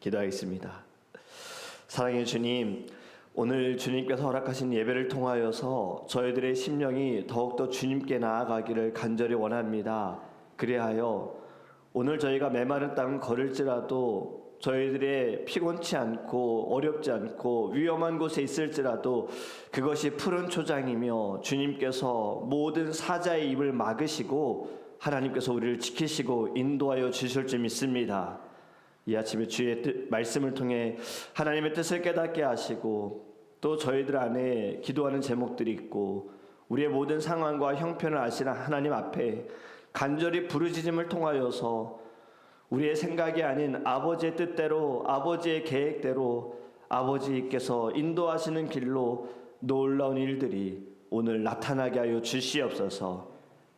기도하겠습니다. 사랑의 주님, 오늘 주님께서 허락하신 예배를 통하여서 저희들의 심령이 더욱더 주님께 나아가기를 간절히 원합니다. 그리하여 오늘 저희가 메마른 땅을 걸을지라도 저희들의 피곤치 않고 어렵지 않고 위험한 곳에 있을지라도 그것이 푸른 초장이며 주님께서 모든 사자의 입을 막으시고 하나님께서 우리를 지키시고 인도하여 주실 줄 믿습니다. 이 아침에 주의 말씀을 통해 하나님의 뜻을 깨닫게 하시고 또 저희들 안에 기도하는 제목들이 있고 우리의 모든 상황과 형편을 아시는 하나님 앞에 간절히 부르짖음을 통하여서 우리의 생각이 아닌 아버지의 뜻대로 아버지의 계획대로 아버지께서 인도하시는 길로 놀라운 일들이 오늘 나타나게 하여 주시옵소서.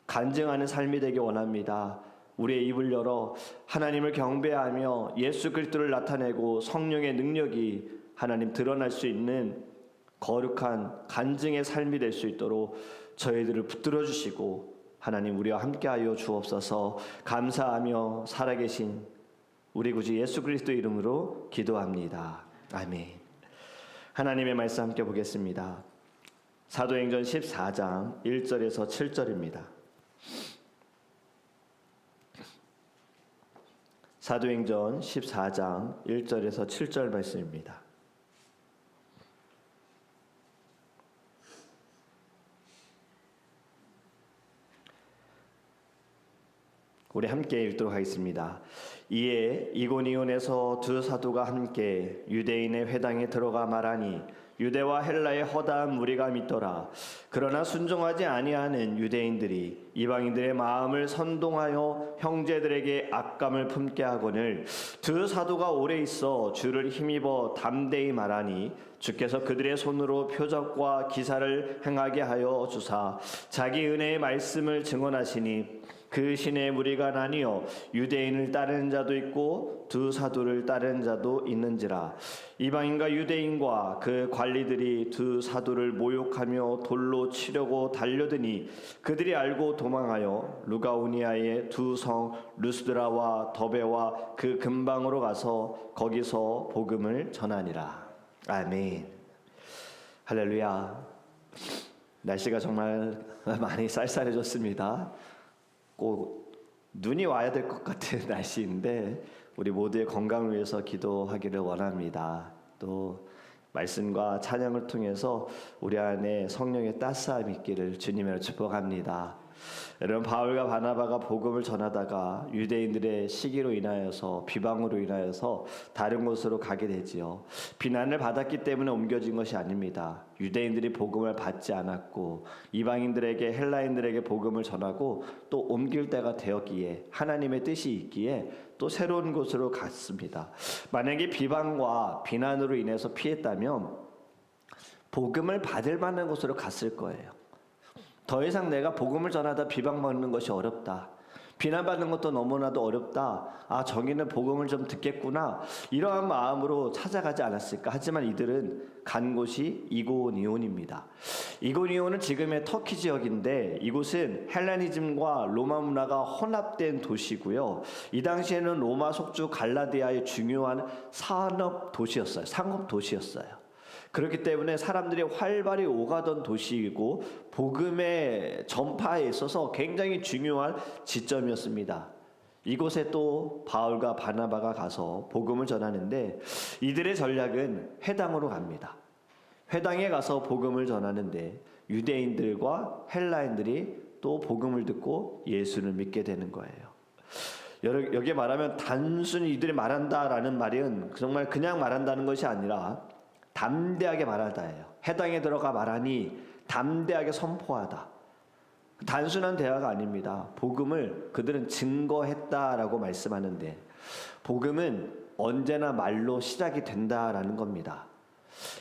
간증하는 삶이 되기 원합니다. 우리의 입을 열어 하나님을 경배하며 예수 그리스도를 나타내고 성령의 능력이 하나님 드러날 수 있는 거룩한 간증의 삶이 될 수 있도록 저희들을 붙들어 주시고 하나님 우리와 함께하여 주옵소서. 감사하며 살아계신 우리 구주 예수 그리스도 이름으로 기도합니다. 아멘. 하나님의 말씀 함께 보겠습니다. 사도행전 14장 1절에서 7절입니다. 사도행전 14장 1절에서 7절 말씀입니다. 우리 함께 읽도록 하겠습니다. 이에 이고니온에서 두 사도가 함께 유대인의 회당에 들어가 말하니 유대와 헬라의 허다한 무리가 믿더라. 그러나 순종하지 아니하는 유대인들이 이방인들의 마음을 선동하여 형제들에게 악감을 품게 하거늘 두 사도가 오래 있어 주를 힘입어 담대히 말하니 주께서 그들의 손으로 표적과 기사를 행하게 하여 주사 자기 은혜의 말씀을 증언하시니 그 신의 무리가 나뉘어 유대인을 따르는 자도 있고 두 사도를 따르는 자도 있는지라. 이방인과 유대인과 그 관리들이 두 사도를 모욕하며 돌로 치려고 달려드니 그들이 알고 도망하여 루가오니아의 두 성 루스드라와 더베와 그 근방으로 가서 거기서 복음을 전하니라. 아멘. 할렐루야. 날씨가 정말 많이 쌀쌀해졌습니다. 꼭 눈이 와야 될 것 같은 날씨인데 우리 모두의 건강을 위해서 기도하기를 원합니다. 또 말씀과 찬양을 통해서 우리 안에 성령의 따스함이 있기를 주님으로 축복합니다. 여러분, 바울과 바나바가 복음을 전하다가 유대인들의 시기로 인하여서 비방으로 인하여서 다른 곳으로 가게 되지요. 비난을 받았기 때문에 옮겨진 것이 아닙니다. 유대인들이 복음을 받지 않았고 이방인들에게 헬라인들에게 복음을 전하고 또 옮길 때가 되었기에 하나님의 뜻이 있기에 또 새로운 곳으로 갔습니다. 만약에 비방과 비난으로 인해서 피했다면 복음을 받을 만한 곳으로 갔을 거예요. 더 이상 내가 복음을 전하다 비방받는 것이 어렵다. 비난받는 것도 너무나도 어렵다. 아, 저기는 복음을 좀 듣겠구나. 이러한 마음으로 찾아가지 않았을까. 하지만 이들은 간 곳이 이고니온입니다. 이고니온은 지금의 터키 지역인데 이곳은 헬레니즘과 로마 문화가 혼합된 도시고요. 이 당시에는 로마 속주 갈라디아의 중요한 산업 도시였어요. 상업 도시였어요. 그렇기 때문에 사람들이 활발히 오가던 도시이고 복음의 전파에 있어서 굉장히 중요한 지점이었습니다. 이곳에 또 바울과 바나바가 가서 복음을 전하는데 이들의 전략은 회당으로 갑니다. 회당에 가서 복음을 전하는데 유대인들과 헬라인들이 또 복음을 듣고 예수를 믿게 되는 거예요. 여기에 말하면 단순히 이들이 말한다라는 말은 정말 그냥 말한다는 것이 아니라 담대하게 말하다예요. 해당에 들어가 말하니 담대하게 선포하다. 단순한 대화가 아닙니다. 복음을 그들은 증거했다라고 말씀하는데 복음은 언제나 말로 시작이 된다라는 겁니다.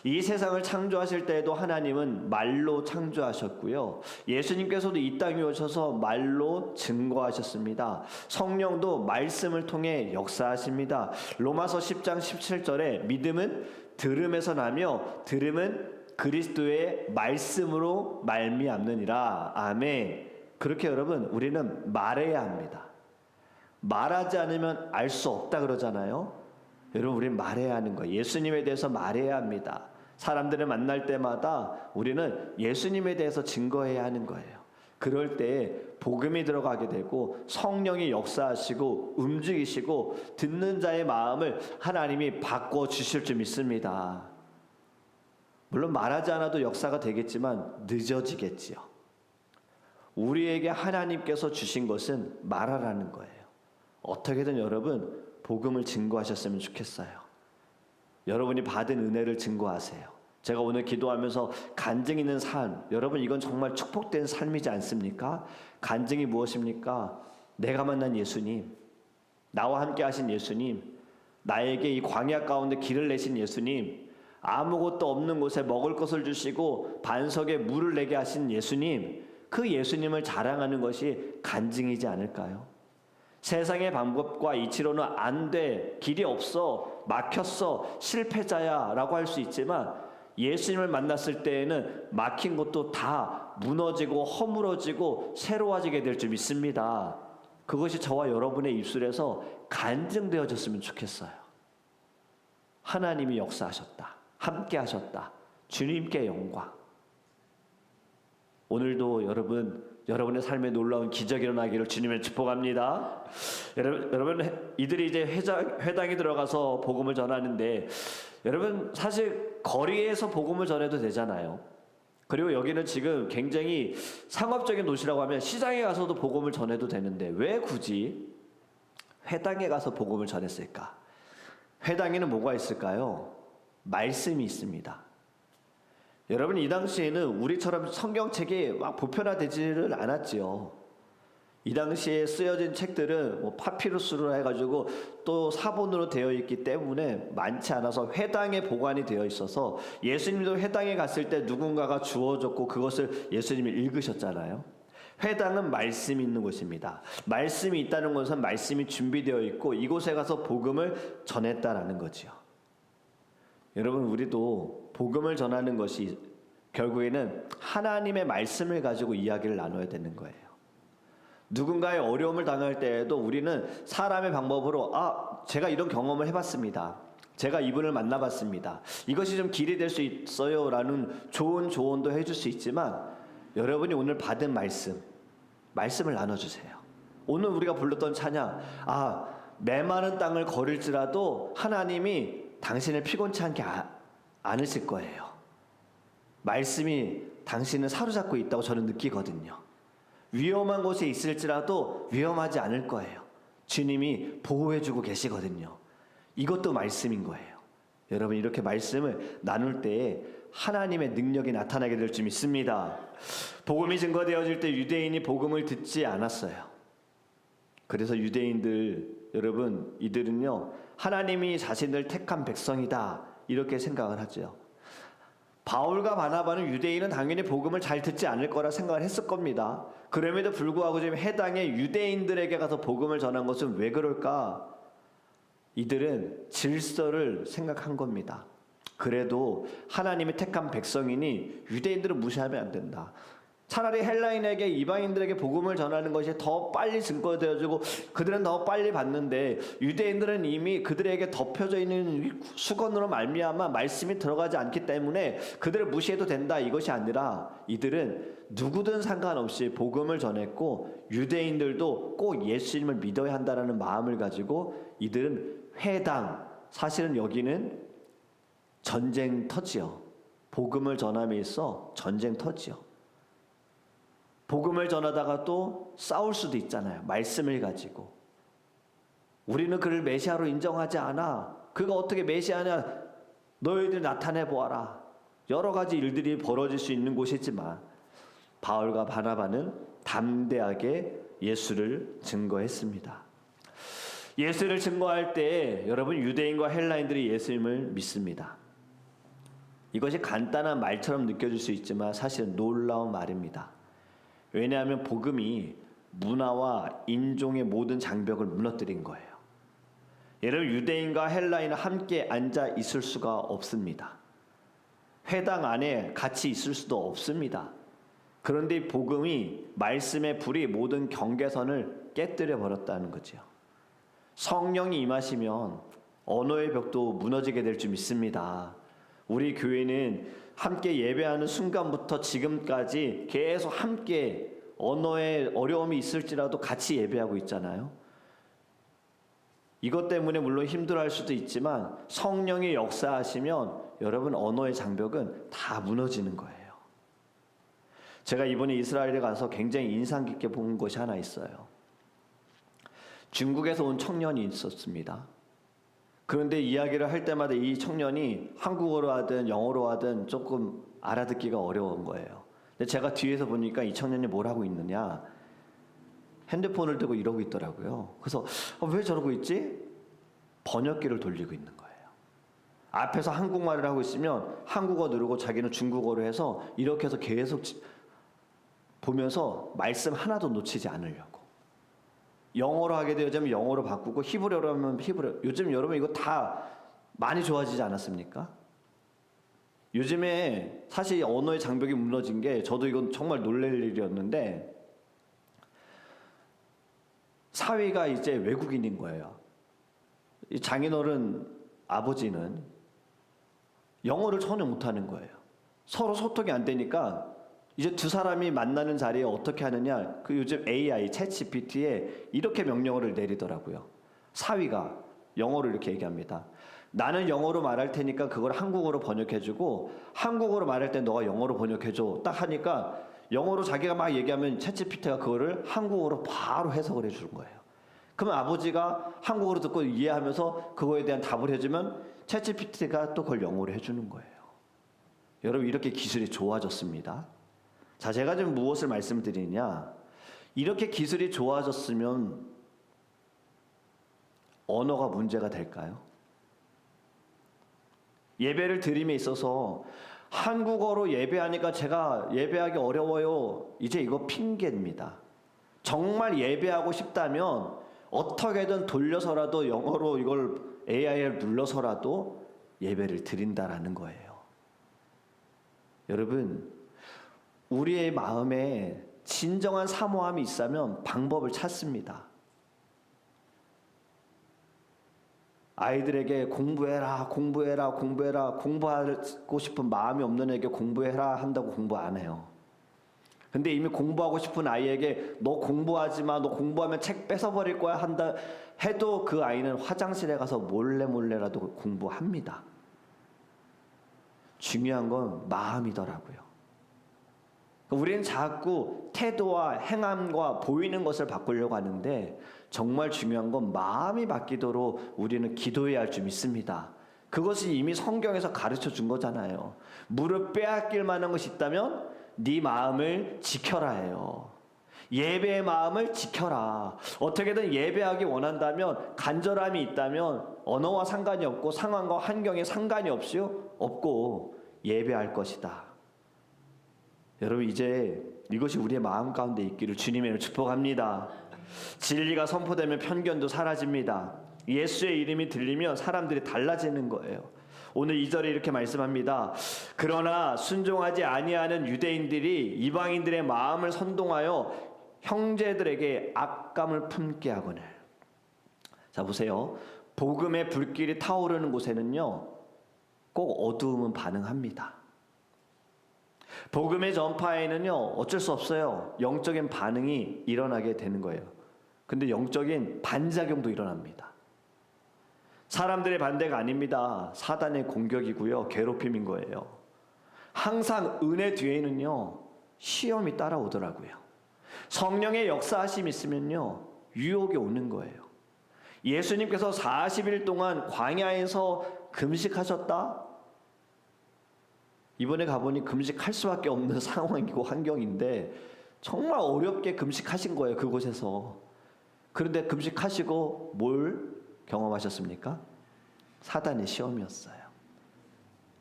이 세상을 창조하실 때에도 하나님은 말로 창조하셨고요. 예수님께서도 이 땅에 오셔서 말로 증거하셨습니다. 성령도 말씀을 통해 역사하십니다. 로마서 10장 17절에 믿음은 들음에서 나며 들음은 그리스도의 말씀으로 말미암느니라. 아멘. 그렇게 여러분, 우리는 말해야 합니다. 말하지 않으면 알 수 없다 그러잖아요. 여러분, 우리는 말해야 하는 거예요. 예수님에 대해서 말해야 합니다. 사람들을 만날 때마다 우리는 예수님에 대해서 증거해야 하는 거예요. 그럴 때 복음이 들어가게 되고 성령이 역사하시고 움직이시고 듣는 자의 마음을 하나님이 바꿔주실 줄 믿습니다. 물론 말하지 않아도 역사가 되겠지만 늦어지겠지요. 우리에게 하나님께서 주신 것은 말하라는 거예요. 어떻게든 여러분 복음을 증거하셨으면 좋겠어요. 여러분이 받은 은혜를 증거하세요. 제가 오늘 기도하면서 간증 있는 삶, 여러분 이건 정말 축복된 삶이지 않습니까? 간증이 무엇입니까? 내가 만난 예수님, 나와 함께 하신 예수님, 나에게 이 광야 가운데 길을 내신 예수님, 아무것도 없는 곳에 먹을 것을 주시고 반석에 물을 내게 하신 예수님, 그 예수님을 자랑하는 것이 간증이지 않을까요? 세상의 방법과 이치로는 안 돼, 길이 없어, 막혔어, 실패자야 라고 할 수 있지만 예수님을 만났을 때에는 막힌 것도 다 무너지고 허물어지고 새로워지게 될 줄 믿습니다. 그것이 저와 여러분의 입술에서 간증되어졌으면 좋겠어요. 하나님이 역사하셨다, 함께 하셨다, 주님께 영광. 오늘도 여러분의 삶에 놀라운 기적이 일어나기를 주님의 축복합니다. 여러분 이들이 이제 회당에 들어가서 복음을 전하는데, 여러분 사실 거리에서 복음을 전해도 되잖아요. 그리고 여기는 지금 굉장히 상업적인 도시라고 하면 시장에 가서도 복음을 전해도 되는데 왜 굳이 회당에 가서 복음을 전했을까? 회당에는 뭐가 있을까요? 말씀이 있습니다. 여러분 이 당시에는 우리처럼 성경책이 막 보편화되지를 않았지요. 이 당시에 쓰여진 책들은 뭐 파피루스로 해가지고 또 사본으로 되어 있기 때문에 많지 않아서 회당에 보관이 되어 있어서 예수님도 회당에 갔을 때 누군가가 주어줬고 그것을 예수님이 읽으셨잖아요. 회당은 말씀이 있는 곳입니다. 말씀이 있다는 것은 말씀이 준비되어 있고 이곳에 가서 복음을 전했다라는 거지요. 여러분 우리도 복음을 전하는 것이 결국에는 하나님의 말씀을 가지고 이야기를 나눠야 되는 거예요. 누군가의 어려움을 당할 때에도 우리는 사람의 방법으로 제가 이런 경험을 해봤습니다. 제가 이분을 만나봤습니다. 이것이 좀 길이 될 수 있어요 라는 좋은 조언도 해줄 수 있지만 여러분이 오늘 받은 말씀을 나눠주세요. 오늘 우리가 불렀던 찬양, 메마른 땅을 걸을지라도 하나님이 당신을 피곤치 않게 않으실 거예요. 말씀이 당신을 사로잡고 있다고 저는 느끼거든요. 위험한 곳에 있을지라도 위험하지 않을 거예요. 주님이 보호해주고 계시거든요. 이것도 말씀인 거예요. 여러분 이렇게 말씀을 나눌 때에 하나님의 능력이 나타나게 될 줄 믿습니다. 복음이 증거되어질 때 유대인이 복음을 듣지 않았어요. 그래서 유대인들, 여러분 이들은요 하나님이 자신을 택한 백성이다 이렇게 생각을 하죠. 바울과 바나바는 유대인은 당연히 복음을 잘 듣지 않을 거라 생각을 했을 겁니다. 그럼에도 불구하고 지금 해당의 유대인들에게 가서 복음을 전한 것은 왜 그럴까? 이들은 질서를 생각한 겁니다. 그래도 하나님이 택한 백성이니 유대인들은 무시하면 안 된다. 차라리 헬라인에게 이방인들에게 복음을 전하는 것이 더 빨리 증거되어지고 그들은 더 빨리 받는데 유대인들은 이미 그들에게 덮여져 있는 수건으로 말미암아 말씀이 들어가지 않기 때문에 그들을 무시해도 된다 이것이 아니라 이들은 누구든 상관없이 복음을 전했고 유대인들도 꼭 예수님을 믿어야 한다는 마음을 가지고 이들은 회당, 사실은 여기는 전쟁터지요. 복음을 전함에 있어 전쟁터지요. 복음을 전하다가 또 싸울 수도 있잖아요. 말씀을 가지고. 우리는 그를 메시아로 인정하지 않아. 그가 어떻게 메시아냐? 너희들 나타내 보아라. 여러 가지 일들이 벌어질 수 있는 곳이지만 바울과 바나바는 담대하게 예수를 증거했습니다. 예수를 증거할 때 여러분 유대인과 헬라인들이 예수님을 믿습니다. 이것이 간단한 말처럼 느껴질 수 있지만 사실은 놀라운 말입니다. 왜냐하면 복음이 문화와 인종의 모든 장벽을 무너뜨린 거예요. 여러분 유대인과 헬라인은 함께 앉아 있을 수가 없습니다. 회당 안에 같이 있을 수도 없습니다. 그런데 복음이 말씀의 불이 모든 경계선을 깨뜨려 버렸다는 거죠. 성령이 임하시면 언어의 벽도 무너지게 될 줄 믿습니다. 우리 교회는 함께 예배하는 순간부터 지금까지 계속 함께 언어에 어려움이 있을지라도 같이 예배하고 있잖아요. 이것 때문에 물론 힘들어할 수도 있지만 성령이 역사하시면 여러분 언어의 장벽은 다 무너지는 거예요. 제가 이번에 이스라엘에 가서 굉장히 인상 깊게 본 것이 하나 있어요. 중국에서 온 청년이 있었습니다. 그런데 이야기를 할 때마다 이 청년이 한국어로 하든 영어로 하든 조금 알아듣기가 어려운 거예요. 근데 제가 뒤에서 보니까 이 청년이 뭘 하고 있느냐, 핸드폰을 들고 이러고 있더라고요. 그래서 왜 저러고 있지? 번역기를 돌리고 있는 거예요. 앞에서 한국말을 하고 있으면 한국어 누르고 자기는 중국어로 해서 이렇게 해서 계속 보면서 말씀 하나도 놓치지 않으려고. 영어로 하게 되어지면 영어로 바꾸고 히브리어로 하면 히브리어. 요즘 여러분 이거 다 많이 좋아지지 않았습니까? 요즘에 사실 언어의 장벽이 무너진 게 저도 이건 정말 놀랄 일이었는데 사위가 이제 외국인인 거예요. 이 장인어른 아버지는 영어를 전혀 못하는 거예요. 서로 소통이 안 되니까 이제 두 사람이 만나는 자리에 어떻게 하느냐, 그 요즘 AI, 챗GPT에 이렇게 명령어를 내리더라고요. 사위가 영어로 이렇게 얘기합니다. 나는 영어로 말할 테니까 그걸 한국어로 번역해주고 한국어로 말할 때 너가 영어로 번역해줘. 딱 하니까 영어로 자기가 막 얘기하면 챗GPT가 그거를 한국어로 바로 해석을 해주는 거예요. 그러면 아버지가 한국어로 듣고 이해하면서 그거에 대한 답을 해주면 챗GPT가 또 그걸 영어로 해주는 거예요. 여러분 이렇게 기술이 좋아졌습니다. 자, 제가 지금 무엇을 말씀드리냐, 이렇게 기술이 좋아졌으면 언어가 문제가 될까요? 예배를 드림에 있어서 한국어로 예배하니까 제가 예배하기 어려워요. 이제 이거 핑계입니다. 정말 예배하고 싶다면 어떻게든 돌려서라도 영어로 이걸 AI를 눌러서라도 예배를 드린다라는 거예요. 여러분, 우리의 마음에 진정한 사모함이 있다면 방법을 찾습니다. 아이들에게 공부해라, 공부해라, 공부해라, 공부하고 싶은 마음이 없는 애에게 공부해라 한다고 공부 안 해요. 근데 이미 공부하고 싶은 아이에게 너 공부하지 마, 너 공부하면 책 뺏어버릴 거야 한다 해도 그 아이는 화장실에 가서 몰래라도 공부합니다. 중요한 건 마음이더라고요. 우리는 자꾸 태도와 행함과 보이는 것을 바꾸려고 하는데 정말 중요한 건 마음이 바뀌도록 우리는 기도해야 할 줄 믿습니다. 그것이 이미 성경에서 가르쳐 준 거잖아요. 무릎 빼앗길 만한 것이 있다면 네 마음을 지켜라 해요. 예배의 마음을 지켜라. 어떻게든 예배하기 원한다면, 간절함이 있다면 언어와 상관이 없고 상황과 환경에 상관이 없고 예배할 것이다. 여러분 이제 이것이 우리의 마음 가운데 있기를 주님의 축복합니다. 진리가 선포되면 편견도 사라집니다. 예수의 이름이 들리면 사람들이 달라지는 거예요. 오늘 2절에 이렇게 말씀합니다. 그러나 순종하지 아니하는 유대인들이 이방인들의 마음을 선동하여 형제들에게 악감을 품게 하거늘. 자 보세요. 복음의 불길이 타오르는 곳에는요 꼭 어두움은 반응합니다. 복음의 전파에는요 어쩔 수 없어요. 영적인 반응이 일어나게 되는 거예요. 근데 영적인 반작용도 일어납니다. 사람들의 반대가 아닙니다. 사단의 공격이고요, 괴롭힘인 거예요. 항상 은혜 뒤에는요 시험이 따라오더라고요. 성령의 역사하심이 있으면요 유혹이 오는 거예요. 예수님께서 40일 동안 광야에서 금식하셨다? 이번에 가보니 금식할 수밖에 없는 상황이고 환경인데 정말 어렵게 금식하신 거예요, 그곳에서. 그런데 금식하시고 뭘 경험하셨습니까? 사단의 시험이었어요.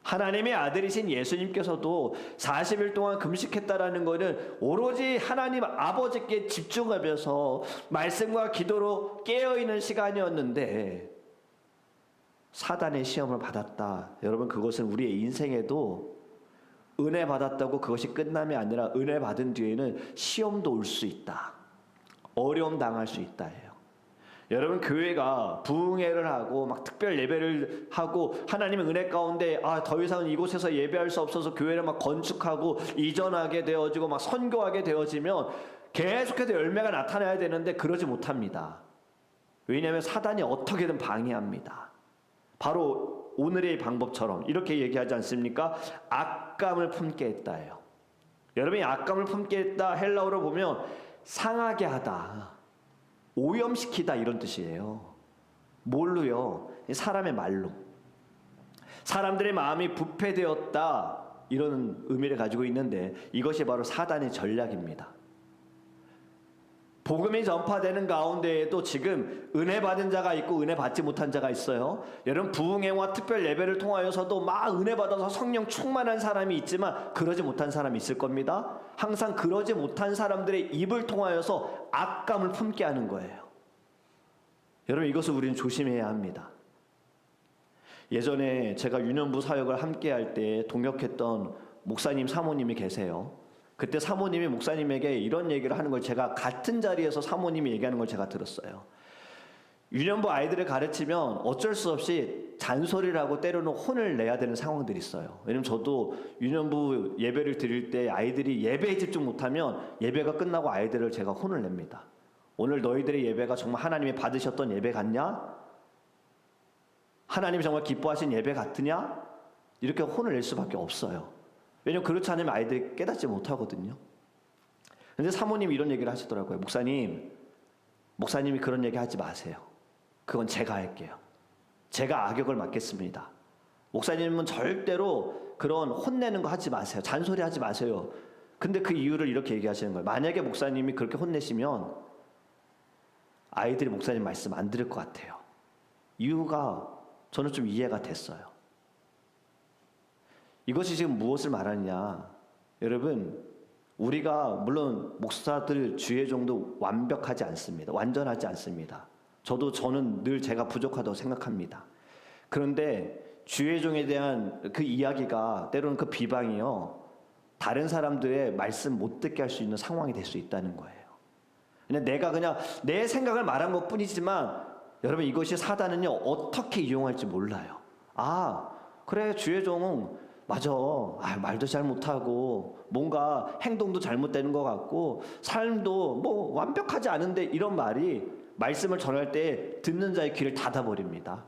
하나님의 아들이신 예수님께서도 40일 동안 금식했다라는 것은 오로지 하나님 아버지께 집중하면서 말씀과 기도로 깨어있는 시간이었는데 사단의 시험을 받았다. 여러분 그것은 우리의 인생에도 은혜 받았다고 그것이 끝남이 아니라 은혜 받은 뒤에는 시험도 올 수 있다. 어려움 당할 수 있다 해요. 여러분, 교회가 부흥회를 하고 막 특별 예배를 하고 하나님의 은혜 가운데 더 이상은 이곳에서 예배할 수 없어서 교회를 막 건축하고 이전하게 되어지고 막 선교하게 되어지면 계속해서 열매가 나타나야 되는데 그러지 못합니다. 왜냐하면 사단이 어떻게든 방해합니다. 바로 오늘의 방법처럼 이렇게 얘기하지 않습니까? 악감을 품게 했다예요. 여러분이 악감을 품게 했다, 헬라어로 보면 상하게 하다, 오염시키다 이런 뜻이에요. 뭘로요? 사람의 말로. 사람들의 마음이 부패되었다 이런 의미를 가지고 있는데 이것이 바로 사단의 전략입니다. 복음이 전파되는 가운데에도 지금 은혜 받은 자가 있고 은혜 받지 못한 자가 있어요. 여러분, 부흥회와 특별 예배를 통하여서도 막 은혜 받아서 성령 충만한 사람이 있지만 그러지 못한 사람이 있을 겁니다. 항상 그러지 못한 사람들의 입을 통하여서 악감을 품게 하는 거예요. 여러분, 이것을 우리는 조심해야 합니다. 예전에 제가 유년부 사역을 함께 할 때 동역했던 목사님, 사모님이 계세요. 그때 사모님이 목사님에게 이런 얘기를 하는 걸 제가 같은 자리에서 사모님이 얘기하는 걸 제가 들었어요. 유년부 아이들을 가르치면 어쩔 수 없이 잔소리를 하고 때로는 혼을 내야 되는 상황들이 있어요. 왜냐면 저도 유년부 예배를 드릴 때 아이들이 예배에 집중 못하면 예배가 끝나고 아이들을 제가 혼을 냅니다. 오늘 너희들의 예배가 정말 하나님이 받으셨던 예배 같냐? 하나님이 정말 기뻐하신 예배 같으냐? 이렇게 혼을 낼 수밖에 없어요. 왜냐면 그렇지 않으면 아이들이 깨닫지 못하거든요. 근데 사모님이 이런 얘기를 하시더라고요. 목사님이 그런 얘기 하지 마세요. 그건 제가 할게요. 제가 악역을 맡겠습니다. 목사님은 절대로 그런 혼내는 거 하지 마세요. 잔소리 하지 마세요. 근데 그 이유를 이렇게 얘기하시는 거예요. 만약에 목사님이 그렇게 혼내시면 아이들이 목사님 말씀 안 들을 것 같아요. 이유가 저는 좀 이해가 됐어요. 이것이 지금 무엇을 말하느냐? 여러분, 우리가 물론 목사들, 주의 종도 완벽하지 않습니다. 완전하지 않습니다. 저는 늘 제가 부족하다고 생각합니다. 그런데 주의 종에 대한 그 이야기가 때로는 그 비방이요, 다른 사람들의 말씀 못 듣게 할 수 있는 상황이 될 수 있다는 거예요. 내가 그냥 내 생각을 말한 것 뿐이지만 여러분, 이것이 사단은요 어떻게 이용할지 몰라요. 그래, 주의 종은 맞아, 말도 잘 못하고 뭔가 행동도 잘못되는 것 같고 삶도 뭐 완벽하지 않은데, 이런 말이 말씀을 전할 때 듣는 자의 귀를 닫아버립니다.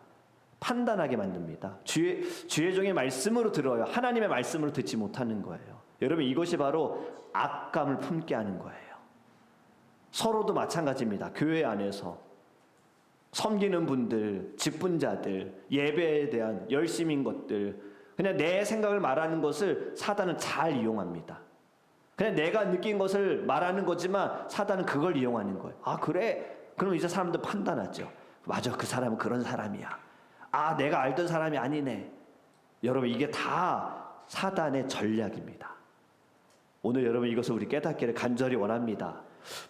판단하게 만듭니다. 주의 종의 말씀으로 들어요. 하나님의 말씀으로 듣지 못하는 거예요. 여러분, 이것이 바로 악감을 품게 하는 거예요. 서로도 마찬가지입니다. 교회 안에서 섬기는 분들, 직분자들, 예배에 대한 열심인 것들, 그냥 내 생각을 말하는 것을 사단은 잘 이용합니다. 그냥 내가 느낀 것을 말하는 거지만 사단은 그걸 이용하는 거예요. 그래? 그럼 이제 사람들 판단하죠. 맞아, 그 사람은 그런 사람이야. 내가 알던 사람이 아니네. 여러분, 이게 다 사단의 전략입니다. 오늘 여러분, 이것을 우리 깨닫기를 간절히 원합니다.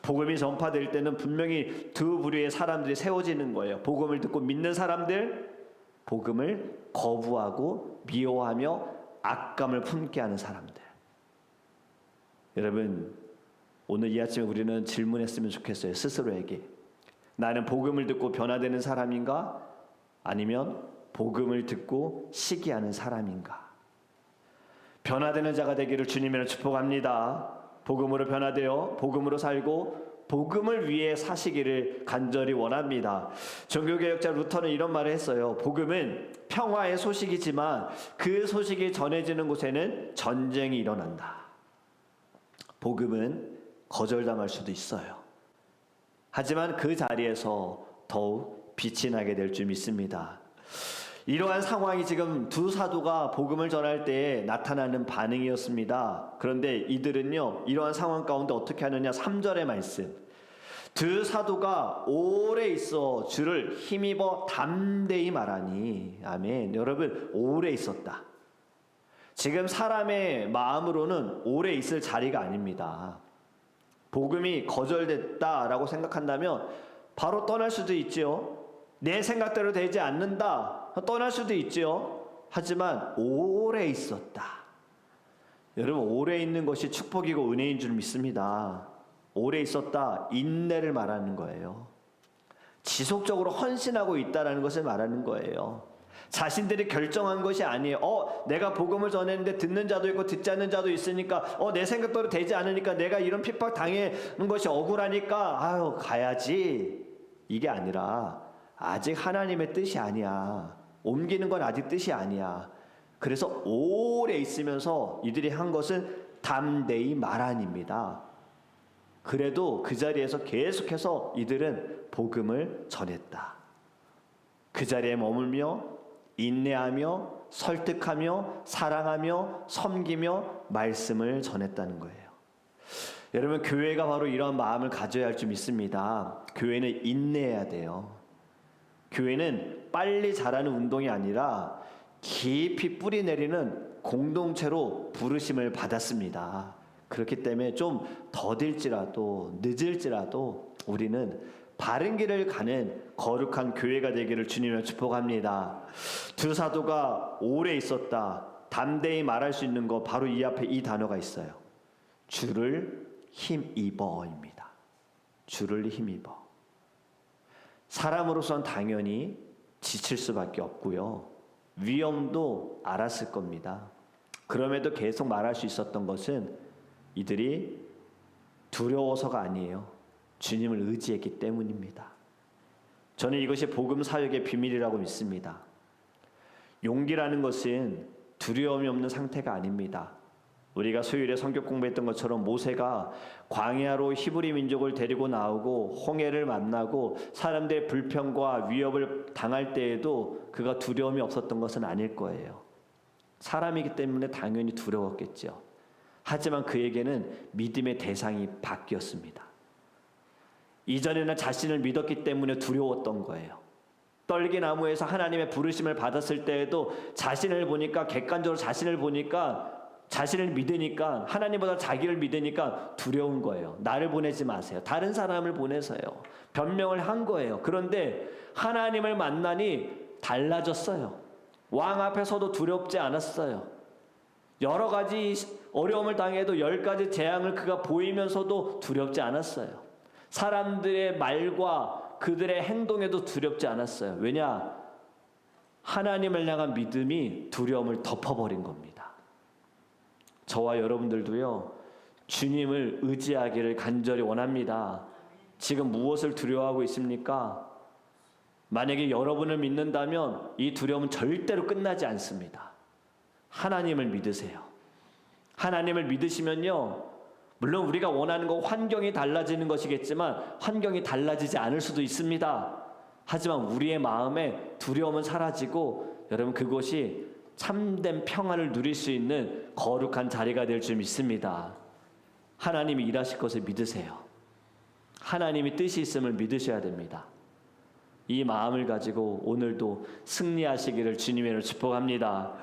복음이 전파될 때는 분명히 두 부류의 사람들이 세워지는 거예요. 복음을 듣고 믿는 사람들, 복음을 거부하고 미워하며 악감을 품게 하는 사람들. 여러분, 오늘 이 아침에 우리는 질문했으면 좋겠어요. 스스로에게. 나는 복음을 듣고 변화되는 사람인가? 아니면 복음을 듣고 시기하는 사람인가? 변화되는 자가 되기를 주님으로 축복합니다. 복음으로 변화되어 복음으로 살고 복음을 위해 사시기를 간절히 원합니다. 종교개혁자 루터는 이런 말을 했어요. 복음은 평화의 소식이지만 그 소식이 전해지는 곳에는 전쟁이 일어난다. 복음은 거절당할 수도 있어요. 하지만 그 자리에서 더욱 빛이 나게 될 줄 믿습니다. 이러한 상황이 지금 두 사도가 복음을 전할 때에 나타나는 반응이었습니다. 그런데 이들은요, 이러한 상황 가운데 어떻게 하느냐? 3절의 말씀. 두 사도가 오래 있어 주를 힘입어 담대히 말하니. 아멘. 여러분, 오래 있었다. 지금 사람의 마음으로는 오래 있을 자리가 아닙니다. 복음이 거절됐다라고 생각한다면 바로 떠날 수도 있지요. 내 생각대로 되지 않는다, 떠날 수도 있지요. 하지만 오래 있었다. 여러분, 오래 있는 것이 축복이고 은혜인 줄 믿습니다. 오래 있었다, 인내를 말하는 거예요. 지속적으로 헌신하고 있다라는 것을 말하는 거예요. 자신들이 결정한 것이 아니에요. 내가 복음을 전했는데 듣는 자도 있고 듣지 않는 자도 있으니까 내 생각대로 되지 않으니까 내가 이런 핍박 당하는 것이 억울하니까 가야지. 이게 아니라 아직 하나님의 뜻이 아니야. 옮기는 건 아직 뜻이 아니야. 그래서 오래 있으면서 이들이 한 것은 담대히 말하니입니다. 그래도 그 자리에서 계속해서 이들은 복음을 전했다. 그 자리에 머물며 인내하며 설득하며 사랑하며 섬기며 말씀을 전했다는 거예요. 여러분, 교회가 바로 이런 마음을 가져야 할 줄 믿습니다. 교회는 인내해야 돼요. 교회는 빨리 자라는 운동이 아니라 깊이 뿌리 내리는 공동체로 부르심을 받았습니다. 그렇기 때문에 좀 더딜지라도 늦을지라도 우리는 바른 길을 가는 거룩한 교회가 되기를 주님을 축복합니다. 두 사도가 오래 있었다. 담대히 말할 수 있는 거 바로 이 앞에 이 단어가 있어요. 주를 힘입어입니다. 주를 힘입어. 사람으로선 당연히 지칠 수밖에 없고요. 위험도 알았을 겁니다. 그럼에도 계속 말할 수 있었던 것은 이들이 두려워서가 아니에요. 주님을 의지했기 때문입니다. 저는 이것이 복음 사역의 비밀이라고 믿습니다. 용기라는 것은 두려움이 없는 상태가 아닙니다. 우리가 수요일에 성경 공부했던 것처럼 모세가 광야로 히브리 민족을 데리고 나오고 홍해를 만나고 사람들의 불평과 위협을 당할 때에도 그가 두려움이 없었던 것은 아닐 거예요. 사람이기 때문에 당연히 두려웠겠죠. 하지만 그에게는 믿음의 대상이 바뀌었습니다. 이전에는 자신을 믿었기 때문에 두려웠던 거예요. 떨기나무에서 하나님의 부르심을 받았을 때에도 자신을 보니까, 객관적으로 자신을 보니까, 자신을 믿으니까, 하나님보다 자기를 믿으니까 두려운 거예요. 나를 보내지 마세요. 다른 사람을 보내서요. 변명을 한 거예요. 그런데 하나님을 만나니 달라졌어요. 왕 앞에서도 두렵지 않았어요. 여러 가지 어려움을 당해도 10가지 재앙을 그가 보이면서도 두렵지 않았어요. 사람들의 말과 그들의 행동에도 두렵지 않았어요. 왜냐? 하나님을 향한 믿음이 두려움을 덮어버린 겁니다. 저와 여러분들도요, 주님을 의지하기를 간절히 원합니다. 지금 무엇을 두려워하고 있습니까? 만약에 여러분을 믿는다면 이 두려움은 절대로 끝나지 않습니다. 하나님을 믿으세요. 하나님을 믿으시면요, 물론 우리가 원하는 거 환경이 달라지는 것이겠지만 환경이 달라지지 않을 수도 있습니다. 하지만 우리의 마음에 두려움은 사라지고 여러분, 그것이 참된 평안을 누릴 수 있는 거룩한 자리가 될 줄 믿습니다. 하나님이 일하실 것을 믿으세요. 하나님이 뜻이 있음을 믿으셔야 됩니다. 이 마음을 가지고 오늘도 승리하시기를 주님의 이름으로 축복합니다.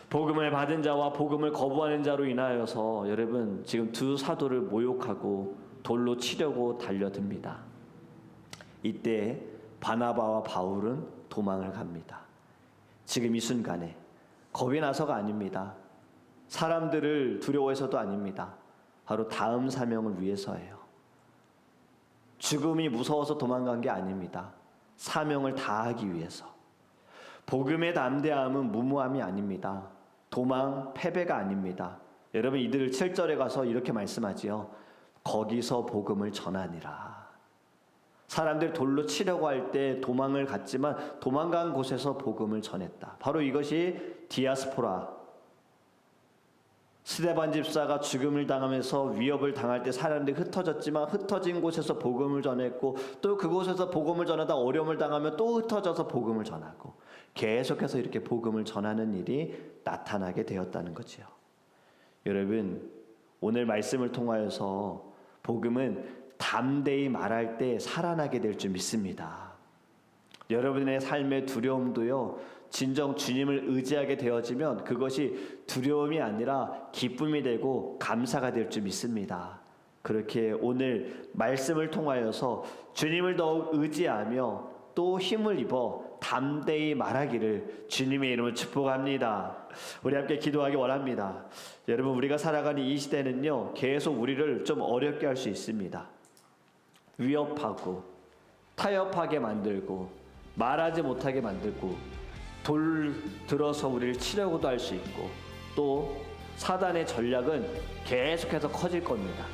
복음을 받은 자와 복음을 거부하는 자로 인하여서 여러분, 지금 두 사도를 모욕하고 돌로 치려고 달려듭니다. 이때 바나바와 바울은 도망을 갑니다. 지금 이 순간에 겁이 나서가 아닙니다. 사람들을 두려워해서도 아닙니다. 바로 다음 사명을 위해서예요. 죽음이 무서워서 도망간 게 아닙니다. 사명을 다하기 위해서. 복음의 담대함은 무모함이 아닙니다. 도망, 패배가 아닙니다. 여러분, 이들 7절에 가서 이렇게 말씀하지요. 거기서 복음을 전하니라. 사람들 돌로 치려고 할 때 도망을 갔지만 도망간 곳에서 복음을 전했다. 바로 이것이 디아스포라. 스데반 집사가 죽음을 당하면서 위협을 당할 때 사람들이 흩어졌지만 흩어진 곳에서 복음을 전했고, 또 그곳에서 복음을 전하다 어려움을 당하면 또 흩어져서 복음을 전하고, 계속해서 이렇게 복음을 전하는 일이 나타나게 되었다는 거지요. 여러분, 오늘 말씀을 통하여서 복음은 담대히 말할 때 살아나게 될 줄 믿습니다. 여러분의 삶의 두려움도요, 진정 주님을 의지하게 되어지면 그것이 두려움이 아니라 기쁨이 되고 감사가 될 줄 믿습니다. 그렇게 오늘 말씀을 통하여서 주님을 더욱 의지하며 또 힘을 입어 담대히 말하기를 주님의 이름으로 축복합니다. 우리 함께 기도하기 원합니다. 여러분, 우리가 살아가는 이 시대는요, 계속 우리를 좀 어렵게 할 수 있습니다. 위협하고 타협하게 만들고 말하지 못하게 만들고 돌 들어서 우리를 치려고도 할 수 있고, 또 사단의 전략은 계속해서 커질 겁니다.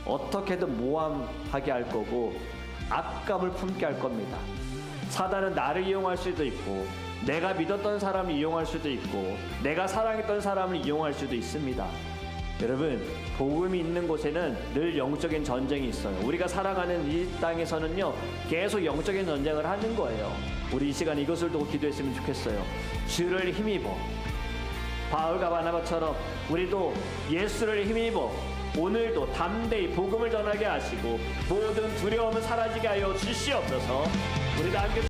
어떻게든 모함하게 할 거고 악감을 품게 할 겁니다. 사단은 나를 이용할 수도 있고, 내가 믿었던 사람을 이용할 수도 있고, 내가 사랑했던 사람을 이용할 수도 있습니다. 여러분, 복음이 있는 곳에는 늘 영적인 전쟁이 있어요. 우리가 살아가는 이 땅에서는요, 계속 영적인 전쟁을 하는 거예요. 우리 이 시간 이것을 두고 기도했으면 좋겠어요. 주를 힘입어, 바울과 바나바처럼 우리도 예수를 힘입어 오늘도 담대히 복음을 전하게 하시고 모든 두려움을 사라지게 하여 주시옵소서. 우리 다 함께